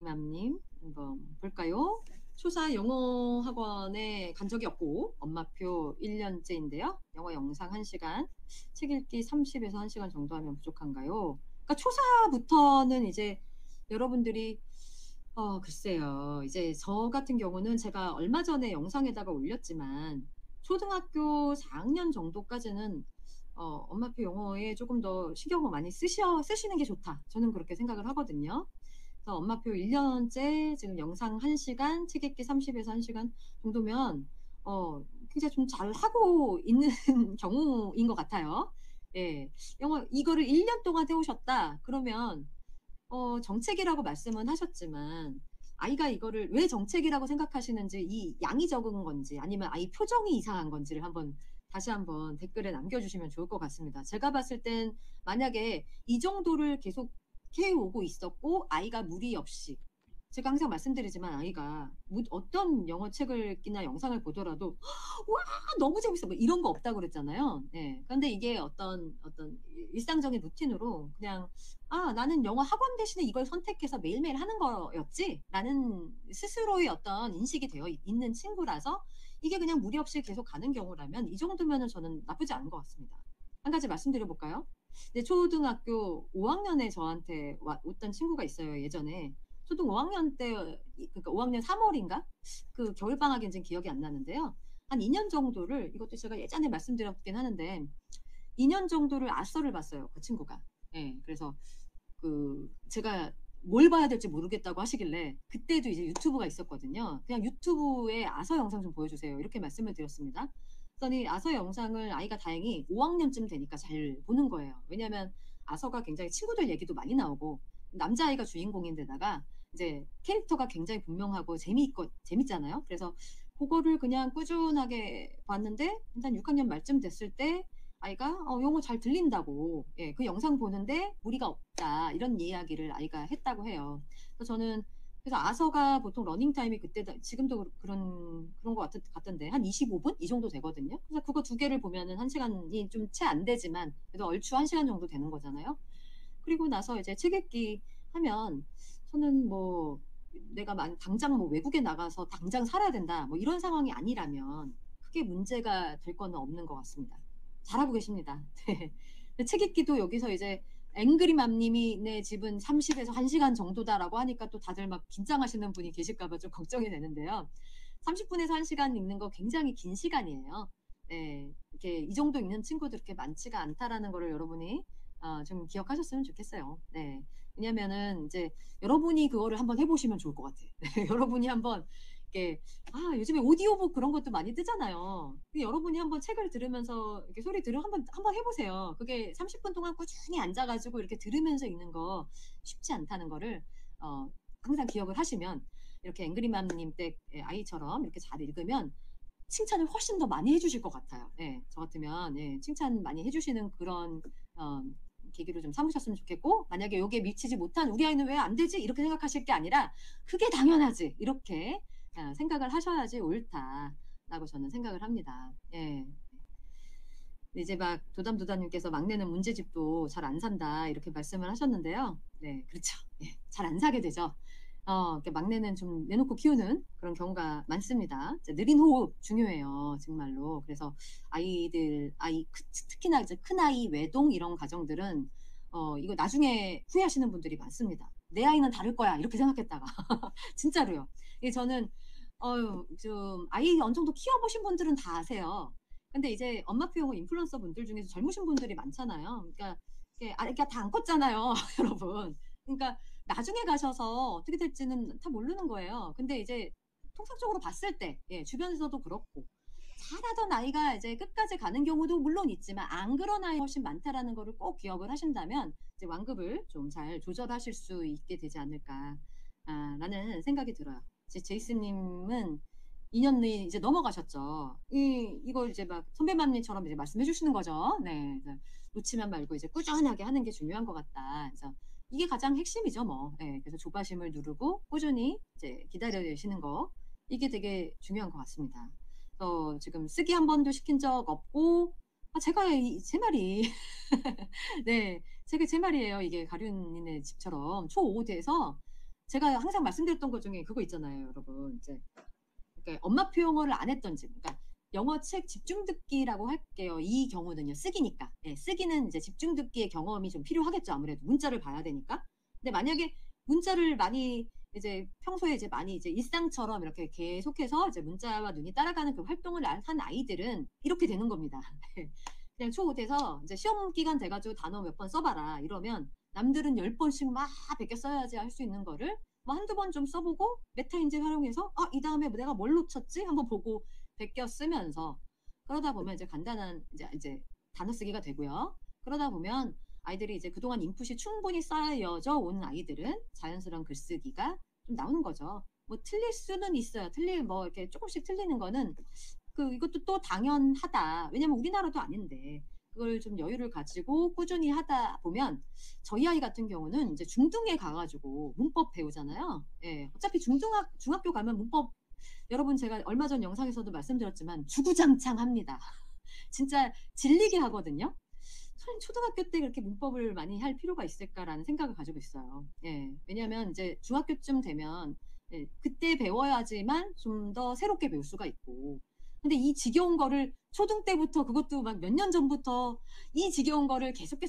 맘님 한번 볼까요? 초사 영어 학원에 간 적이 없고 엄마표 1년째인데요. 영어 영상 1시간, 책 읽기 30에서 1시간 정도 하면 부족한가요? 그러니까 초사부터는 이제 여러분들이 글쎄요. 이제 저 같은 경우는 제가 얼마 전에 영상에다가 올렸지만 초등학교 4학년 정도까지는 엄마표 영어에 조금 더 신경을 많이 쓰시는 게 좋다. 저는 그렇게 생각을 하거든요. 그래서 엄마표 1년째 지금 영상 1시간, 책 읽기 30에서 1시간 정도면 굉장히 좀 잘하고 있는 경우인 것 같아요. 예. 영어 이거를 1년 동안 해 오셨다 그러면 정책이라고 말씀은 하셨지만 아이가 이거를 왜 정책이라고 생각하시는지, 이 양이 적은 건지 아니면 아이 표정이 이상한 건지를 다시 한번 댓글에 남겨주시면 좋을 것 같습니다. 제가 봤을 땐 만약에 이 정도를 계속 해오고 있었고 아이가 무리 없이, 제가 항상 말씀드리지만 아이가 어떤 영어 책을이나 영상을 보더라도 와 너무 재밌어 뭐 이런 거 없다고 그랬잖아요. 예. 근데 이게 어떤 일상적인 루틴으로 그냥 '아 나는 영어 학원 대신에 이걸 선택해서 매일매일 하는 거였지.'라는 스스로의 어떤 인식이 되어 있는 친구라서 이게 그냥 무리 없이 계속 가는 경우라면 이 정도면은 저는 나쁘지 않은 것 같습니다. 한 가지 말씀드려 볼까요? 네, 초등학교 5학년에 저한테 왔던 친구가 있어요, 예전에. 초등 5학년 때 그러니까 5학년 3 월인가? 그 겨울방학인지는 기억이 안 나는데요. 한 2년 정도를, 이것도 제가 예전에 말씀드렸긴 하는데 2년 정도를 아서를 봤어요, 그 친구가. 예. 그래서 제가 뭘 봐야 될지 모르겠다고 하시길래 그때도 이제 유튜브가 있었거든요. "그냥 유튜브에 아서 영상 좀 보여주세요." 이렇게 말씀을 드렸습니다. 그랬더니 아서 영상을 아이가 다행히 5 학년쯤 되니까 잘 보는 거예요. 왜냐하면 아서가 굉장히 친구들 얘기도 많이 나오고 남자아이가 주인공인데다가 이제 캐릭터가 굉장히 분명하고 재밌잖아요. 그래서 고거를 그냥 꾸준하게 봤는데 일단 6 학년 말쯤 됐을 때 아이가 영어 잘 들린다고, 예, 그 영상 보는데 무리가 없다 이런 이야기를 아이가 했다고 해요. 그래서 저는, 그래서 아서가 보통 러닝 타임이 그때 지금도 그런 것 같던데 한 25분 이 정도 되거든요. 그래서 그거 두 개를 보면은 1시간이 좀 채 안 되지만 그래도 얼추 1시간 정도 되는 거잖아요. 그리고 나서 이제 책 읽기 하면 저는 뭐 내가 당장 뭐 외국에 나가서 당장 살아야 된다 뭐 이런 상황이 아니라면 크게 문제가 될 거는 없는 것 같습니다. 잘하고 계십니다. 네. 근데 책 읽기도 여기서 이제 앵그리맘 님이 "내 집은 30에서 1시간 정도다."라고 하니까 또 다들 막 긴장하시는 분이 계실까 봐 좀 걱정이 되는데요. 30분에서 1시간 읽는 거 굉장히 긴 시간이에요. 네. 이렇게 이 정도 읽는 친구들 그렇게 많지가 않다라는 거를 여러분이 좀 기억하셨으면 좋겠어요. 네. 왜냐면은 이제 여러분이 그거를 한번 해 보시면 좋을 것 같아요. 네. 여러분이 한번 이렇게, 요즘에 오디오북 그런 것도 많이 뜨잖아요. 여러분이 한번 책을 들으면서 이렇게 소리 들으 한번 해 보세요. 그게 30분 동안 꾸준히 앉아 가지고 이렇게 들으면서 읽는 거 쉽지 않다는 거를 어 항상 기억을 하시면 이렇게 앵그리맘 님 때 아이처럼 이렇게 잘 읽으면 칭찬을 훨씬 더 많이 해 주실 것 같아요. 예. 저 같으면 예 칭찬 많이 해 주시는 그런 어 계기로 좀 삼으셨으면 좋겠고, 만약에 요게 미치지 못한 '우리 아이는 왜 안 되지?' 이렇게 생각하실 게 아니라 '그게 당연하지.' 이렇게 생각을 하셔야지 옳다라고 저는 생각을 합니다. 예. 이제 막 도담도담님께서 "막내는 문제집도 잘 안 산다." 이렇게 말씀을 하셨는데요. 네, 그렇죠. 예. 잘 안 사게 되죠. 이렇게 막내는 좀 내놓고 키우는 그런 경우가 많습니다. 이제 느린 호흡 중요해요, 정말로. 그래서 특히나 이제 큰아이 외동 이런 가정들은 이거 나중에 후회하시는 분들이 많습니다. '내 아이는 다를 거야.' 이렇게 생각했다가 진짜로요. 이게 저는 좀 아이 어느 정도 키워 보신 분들은 다 아세요. 근데 이제 엄마표 영어 인플루언서 분들 중에서 젊으신 분들이 많잖아요. 그러니까 그러니까 다 안 컸잖아요, 여러분. 그러니까 나중에 가셔서 어떻게 될지는 다 모르는 거예요. 근데 이제 통상적으로 봤을 때 예 주변에서도 그렇고 잘하던 아이가 이제 끝까지 가는 경우도 물론 있지만 안 그런 아이가 훨씬 많다라는 거를 꼭 기억을 하신다면 이제 완급을 좀 잘 조절하실 수 있게 되지 않을까 라는 생각이 들어요. 이제 제이슨 님은 2 년이 이제 넘어가셨죠. 이걸 이제 막 선배맘님처럼 이제 말씀해 주시는 거죠. 네. 그래서 "놓치면 말고 이제 꾸준하게 하는 게 중요한 것 같다." 그래서 이게 가장 핵심이죠 뭐. 예. 그래서 조바심을 누르고 꾸준히 이제 기다려내시는 거, 이게 되게 중요한 것 같습니다. 지금 쓰기 한 번도 시킨 적 없고, 제가 제 말이 네. 제 말이에요. 이게 가륜이네 집처럼 초5 돼서 제가 항상 말씀드렸던 것 중에 그거 있잖아요, 여러분. 이제 그러니까 엄마표 영어를 안 했던 집, 그러니까 영어 책 집중 듣기라고 할게요. 이 경우는요, 쓰기니까. 예, 쓰기는 이제 집중 듣기의 경험이 좀 필요하겠죠. 아무래도 문자를 봐야 되니까. 근데 만약에 문자를 많이 이제 평소에 이제 많이 이제 일상처럼 이렇게 계속해서 이제 문자와 눈이 따라가는 그 활동을 한 아이들은 이렇게 되는 겁니다. 그냥 초5돼서 이제 시험 기간 돼가지고 단어 몇 번 써봐라 이러면 남들은 10번씩 막 베껴 써야지 할 수 있는 거를 뭐 한두 번 좀 써보고 메타 인지 활용해서 이 다음에 내가 뭘 놓쳤지 한번 보고 베껴 쓰면서 그러다 보면 이제 간단한 이제 단어 쓰기가 되고요. 그러다 보면 아이들이 이제 그동안 인풋이 충분히 쌓여져 온 아이들은 자연스러운 글쓰기가 좀 나오는 거죠. 뭐 틀릴 수는 있어요. 뭐 이렇게 조금씩 틀리는 거는 이것도 또 당연하다. 왜냐면 우리나라도 아닌데 그걸 좀 여유를 가지고 꾸준히 하다 보면 저희 아이 같은 경우는 이제 중등에 가가지고 문법 배우잖아요. 예, 어차피 중학교 가면 문법 여러분 제가 얼마 전 영상에서도 말씀드렸지만 주구장창합니다. 진짜 질리게 하거든요. 초등학교 때 그렇게 문법을 많이 할 필요가 있을까라는 생각을 가지고 있어요. 예, 왜냐하면 이제 중학교쯤 되면 그때 배워야지만 좀 더 새롭게 배울 수가 있고 근데 이 지겨운 거를 초등 때부터 그것도 막 몇 년 전부터 이 지겨운 거를 계속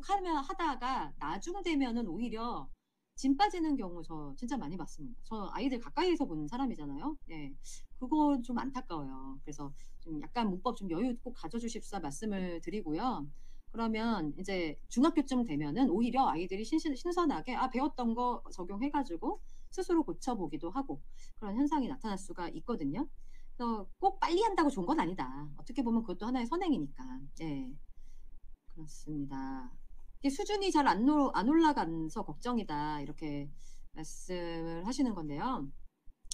하다가 나중 되면은 오히려 진 빠지는 경우 저 진짜 많이 봤습니다. 저 아이들 가까이에서 본 사람이잖아요. 네. 그거 좀 안타까워요. 그래서 좀 약간 문법 좀 여유 꼭 가져주십사 말씀을 드리고요. 그러면 이제 중학교쯤 되면은 오히려 아이들이 신선하게 배웠던 거 적용해가지고 스스로 고쳐보기도 하고 그런 현상이 나타날 수가 있거든요. 그래서 꼭 빨리 한다고 좋은 건 아니다. 어떻게 보면 그것도 하나의 선행이니까. 네, 그렇습니다. 수준이 잘 안 올라가서 걱정이다. 이렇게 말씀을 하시는 건데요.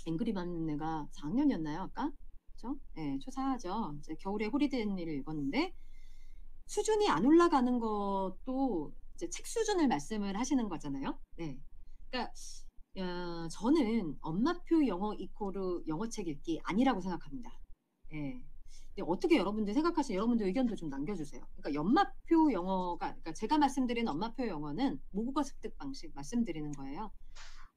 앵그리맘네가 4학년이었나요? 아까? 그죠? 네, 초4죠. 이제 겨울에 홀리데이 일을 읽었는데 수준이 안 올라가는 것도 이제 책 수준을 말씀을 하시는 거잖아요. 네. 그러니까 저는 엄마표 영어 이코르 영어책 읽기 아니라고 생각합니다. 예. 근데 어떻게 여러분들 생각하시는 여러분들 의견도 좀 남겨주세요. 그러니까 연마표 영어가 그러니까 제가 말씀드리는 엄마표 영어는 모국어 습득 방식 말씀드리는 거예요.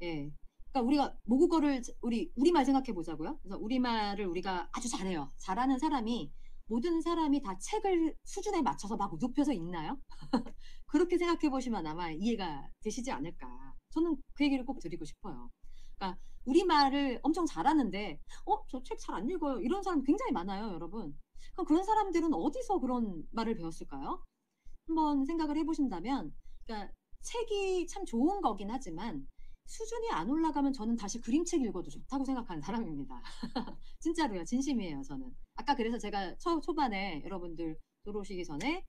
예. 그러니까 우리가 모국어를 우리말 생각해 보자고요. 그래서 우리말을 우리가 아주 잘해요. 잘하는 사람이 모든 사람이 다 책을 수준에 맞춰서 막 눕혀서 읽나요? 그렇게 생각해 보시면 아마 이해가 되시지 않을까. 저는 그 얘기를 꼭 드리고 싶어요. 그러니까 우리말을 엄청 잘하는데 저 책 잘 안 읽어요. 이런 사람 굉장히 많아요, 여러분. 그럼 그런 사람들은 어디서 그런 말을 배웠을까요? 한번 생각을 해보신다면 그러니까 책이 참 좋은 거긴 하지만 수준이 안 올라가면 저는 다시 그림책 읽어도 좋다고 생각하는 사람입니다. 진짜로요. 진심이에요, 저는. 아까 그래서 제가 초반에 여러분들 들어오시기 전에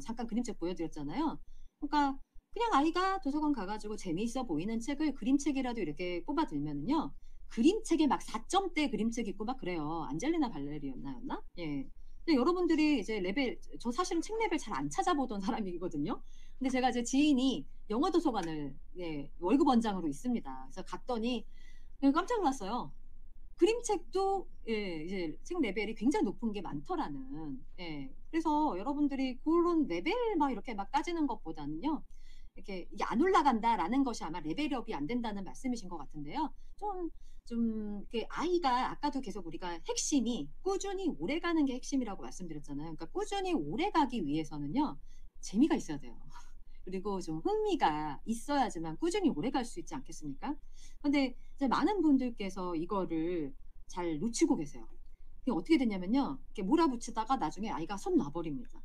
잠깐 그림책 보여드렸잖아요. 그러니까 그냥 아이가 도서관 가가지고 재미있어 보이는 책을 그림책이라도 이렇게 꼽아들면은요. 그림책에 막 4점대 그림책 있고 막 그래요. 안젤리나 발레리였나? 예. 근데 여러분들이 이제 저 사실은 책 레벨 잘 안 찾아보던 사람이거든요. 근데 제가 이제 지인이 영어 도서관을 월급 원장으로 있습니다. 그래서 갔더니 깜짝 놀랐어요. 그림책도 이제 책 레벨이 굉장히 높은 게 많더라는. 그래서 여러분들이 그런 레벨 막 이렇게 막 따지는 것보다는요. 이렇게 이게 안 올라간다라는 것이 아마 레벨업이 안 된다는 말씀이신 것 같은데요. 그 아이가 아까도 계속 우리가 핵심이 꾸준히 오래 가는 게 핵심이라고 말씀드렸잖아요. 그러니까 꾸준히 오래 가기 위해서는요. 재미가 있어야 돼요. 그리고 좀 흥미가 있어야지만 꾸준히 오래 갈 수 있지 않겠습니까? 근데 이제 많은 분들께서 이거를 잘 놓치고 계세요. 그게 어떻게 됐냐면요. 이렇게 몰아붙이다가 나중에 아이가 손 놔버립니다.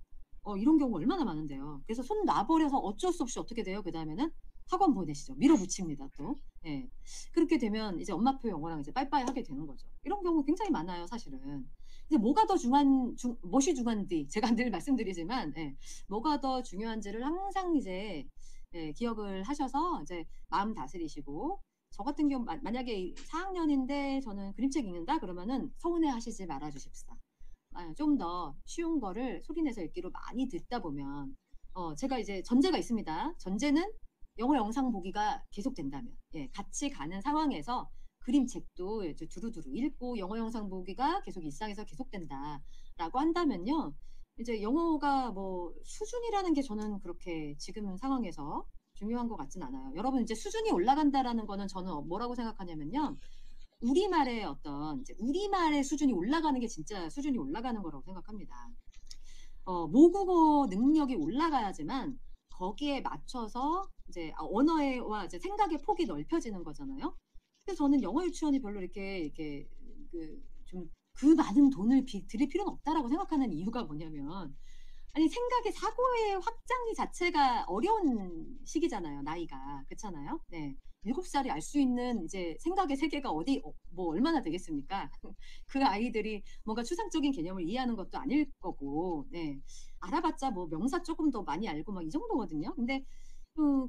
이런 경우 얼마나 많은데요. 그래서 손 놔버려서 어쩔 수 없이 어떻게 돼요? 그 다음에는 학원 보내시죠. 밀어붙입니다, 또. 예. 그렇게 되면 이제 엄마표 영어랑 이제 빠이빠이 하게 되는 거죠. 이런 경우 굉장히 많아요, 사실은. 이제 뭐가 더 무엇이 중요한지 제가 늘 말씀드리지만, 뭐가 더 중요한지를 항상 이제 기억을 하셔서 이제 마음 다스리시고, 저 같은 경우 만약에 4학년인데 저는 그림책 읽는다 그러면은 서운해 하시지 말아 주십사. 좀 더 쉬운 거를 소리내서 읽기로 많이 듣다 보면 제가 이제 전제가 있습니다. 전제는 영어 영상 보기가 계속된다면 같이 가는 상황에서 그림책도 이제 두루두루 읽고 영어 영상 보기가 계속 일상에서 계속된다라고 한다면요. 이제 영어가 뭐 수준이라는 게 저는 그렇게 지금 상황에서 중요한 것 같진 않아요. 여러분 이제 수준이 올라간다라는 거는 저는 뭐라고 생각하냐면요. 우리말의 어떤 이제 우리말의 수준이 올라가는 게 진짜 수준이 올라가는 거라고 생각합니다. 모국어 능력이 올라가야지만 거기에 맞춰서 이제 언어와 이제 생각의 폭이 넓혀지는 거잖아요. 그래서 저는 영어 유치원이 별로 이렇게 그 많은 돈을 들일 필요는 없다라고 생각하는 이유가 뭐냐면 아니 생각의 사고의 확장이 자체가 어려운 시기잖아요, 나이가. 그렇잖아요? 네. 7살이 알 수 있는 이제 생각의 세계가 뭐 얼마나 되겠습니까? 그 아이들이 뭔가 추상적인 개념을 이해하는 것도 아닐 거고, 네. 알아봤자 뭐 명사 조금 더 많이 알고 막 이 정도거든요. 근데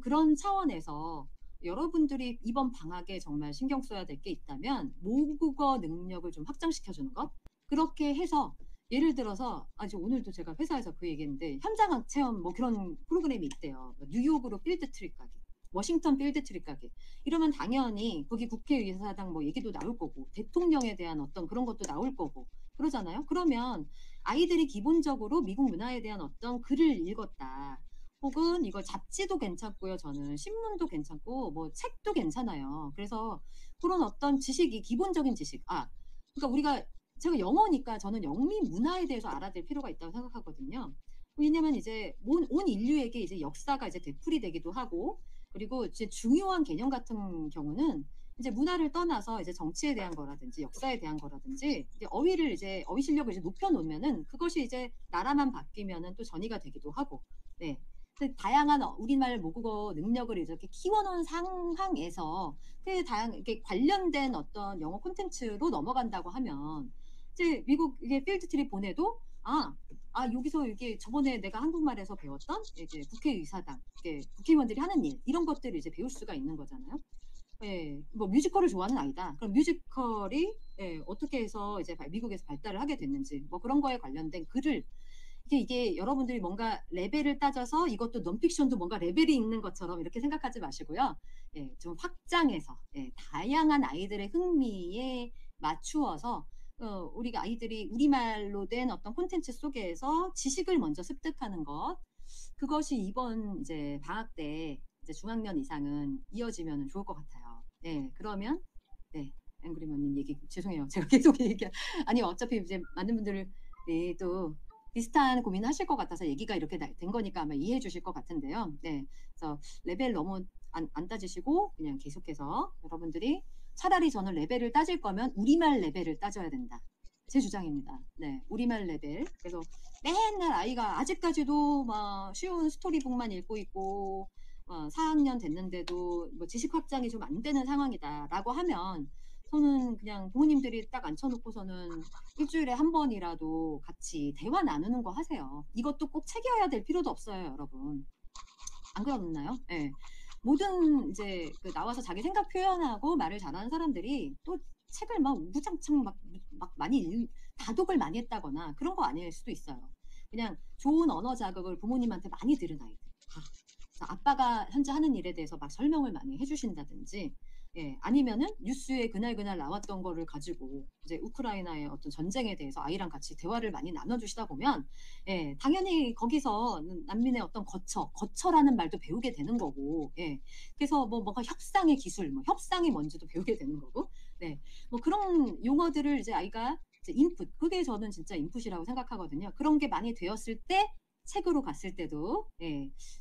그런 차원에서 여러분들이 이번 방학에 정말 신경 써야 될 게 있다면 모국어 능력을 좀 확장시켜 주는 것. 그렇게 해서 예를 들어서 오늘도 제가 회사에서 그 얘기했는데 현장 체험 뭐 그런 프로그램이 있대요. 뉴욕으로 필드 트립 가기, 워싱턴 필드 트립 가기. 이러면 당연히 거기 국회의사당 뭐 얘기도 나올 거고 대통령에 대한 어떤 그런 것도 나올 거고 그러잖아요. 그러면 아이들이 기본적으로 미국 문화에 대한 어떤 글을 읽었다. 혹은 이거 잡지도 괜찮고요. 저는 신문도 괜찮고 뭐 책도 괜찮아요. 그래서 그런 어떤 지식이 기본적인 지식. 그러니까 제가 영어니까 저는 영미 문화에 대해서 알아둘 필요가 있다고 생각하거든요. 왜냐면 이제 온 인류에게 이제 역사가 이제 되풀이 되기도 하고 그리고 이제 중요한 개념 같은 경우는 이제 문화를 떠나서 이제 정치에 대한 거라든지 역사에 대한 거라든지 이제 어휘 실력을 이제 높여 놓으면은 그것이 이제 나라만 바뀌면은 또 전이가 되기도 하고 네. 다양한 우리말 모국어 능력을 이렇게 키워놓은 상황에서 이게 관련된 어떤 영어 콘텐츠로 넘어간다고 하면 이제 미국 이게 필드 트립 보내도 여기서 이게 저번에 내가 한국말에서 배웠던 이제 국회의사당, 이게 국회의원들이 하는 일 이런 것들을 이제 배울 수가 있는 거잖아요. 예, 뭐 뮤지컬을 좋아하는 아이다. 그럼 뮤지컬이 어떻게 해서 이제 미국에서 발달을 하게 됐는지 뭐 그런 거에 관련된 글을 이게 여러분들이 뭔가 레벨을 따져서 이것도 넌픽션도 뭔가 레벨이 있는 것처럼 이렇게 생각하지 마시고요. 예, 좀 확장해서 다양한 아이들의 흥미에 맞추어서 우리가 아이들이 우리말로 된 어떤 콘텐츠 속에서 지식을 먼저 습득하는 것 그것이 이번 이제 방학 때 이제 중학년 이상은 이어지면 좋을 것 같아요. 네, 그러면 앵그리머님 얘기 죄송해요. 제가 계속 아니 어차피 이제 많은 분들이 또 비슷한 고민을 하실 것 같아서 얘기가 이렇게 된 거니까 아마 이해해 주실 것 같은데요. 네, 그래서 레벨 너무 안 따지시고 그냥 계속해서 여러분들이 차라리 저는 레벨을 따질 거면 우리말 레벨을 따져야 된다. 제 주장입니다. 네, 우리말 레벨. 그래서 맨날 아이가 아직까지도 막 쉬운 스토리북만 읽고 있고 4학년 됐는데도 뭐 지식 확장이 좀 안 되는 상황이다라고 하면 저는 그냥 부모님들이 딱 앉혀놓고서는 일주일에 한 번이라도 같이 대화 나누는 거 하세요. 이것도 꼭 책이어야 될 필요도 없어요, 여러분. 안 그렇나요? 네. 모든 이제 나와서 자기 생각 표현하고 말을 잘하는 사람들이 또 책을 막 우장창 막 많이 다독을 많이 했다거나 그런 거 아닐 수도 있어요. 그냥 좋은 언어 자극을 부모님한테 많이 들은 아이들. 아빠가 현재 하는 일에 대해서 막 설명을 많이 해주신다든지 아니면은 뉴스에 그날 나왔던 거를 가지고 이제 우크라이나의 어떤 전쟁에 대해서 아이랑 같이 대화를 많이 나눠주시다 보면 당연히 거기서 난민의 어떤 거처라는 말도 배우게 되는 거고 그래서 뭔가 협상의 기술, 뭐 협상이 뭔지도 배우게 되는 거고 뭐 그런 용어들을 이제 아이가 이제 인풋, 그게 저는 진짜 인풋이라고 생각하거든요. 그런 게 많이 되었을 때 책으로 갔을 때도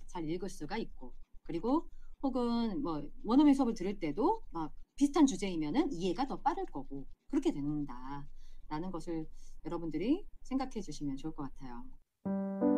잘 읽을 수가 있고 그리고 혹은 뭐 원어민 수업을 들을 때도 막 비슷한 주제이면은 이해가 더 빠를 거고 그렇게 된다라는 것을 여러분들이 생각해 주시면 좋을 것 같아요.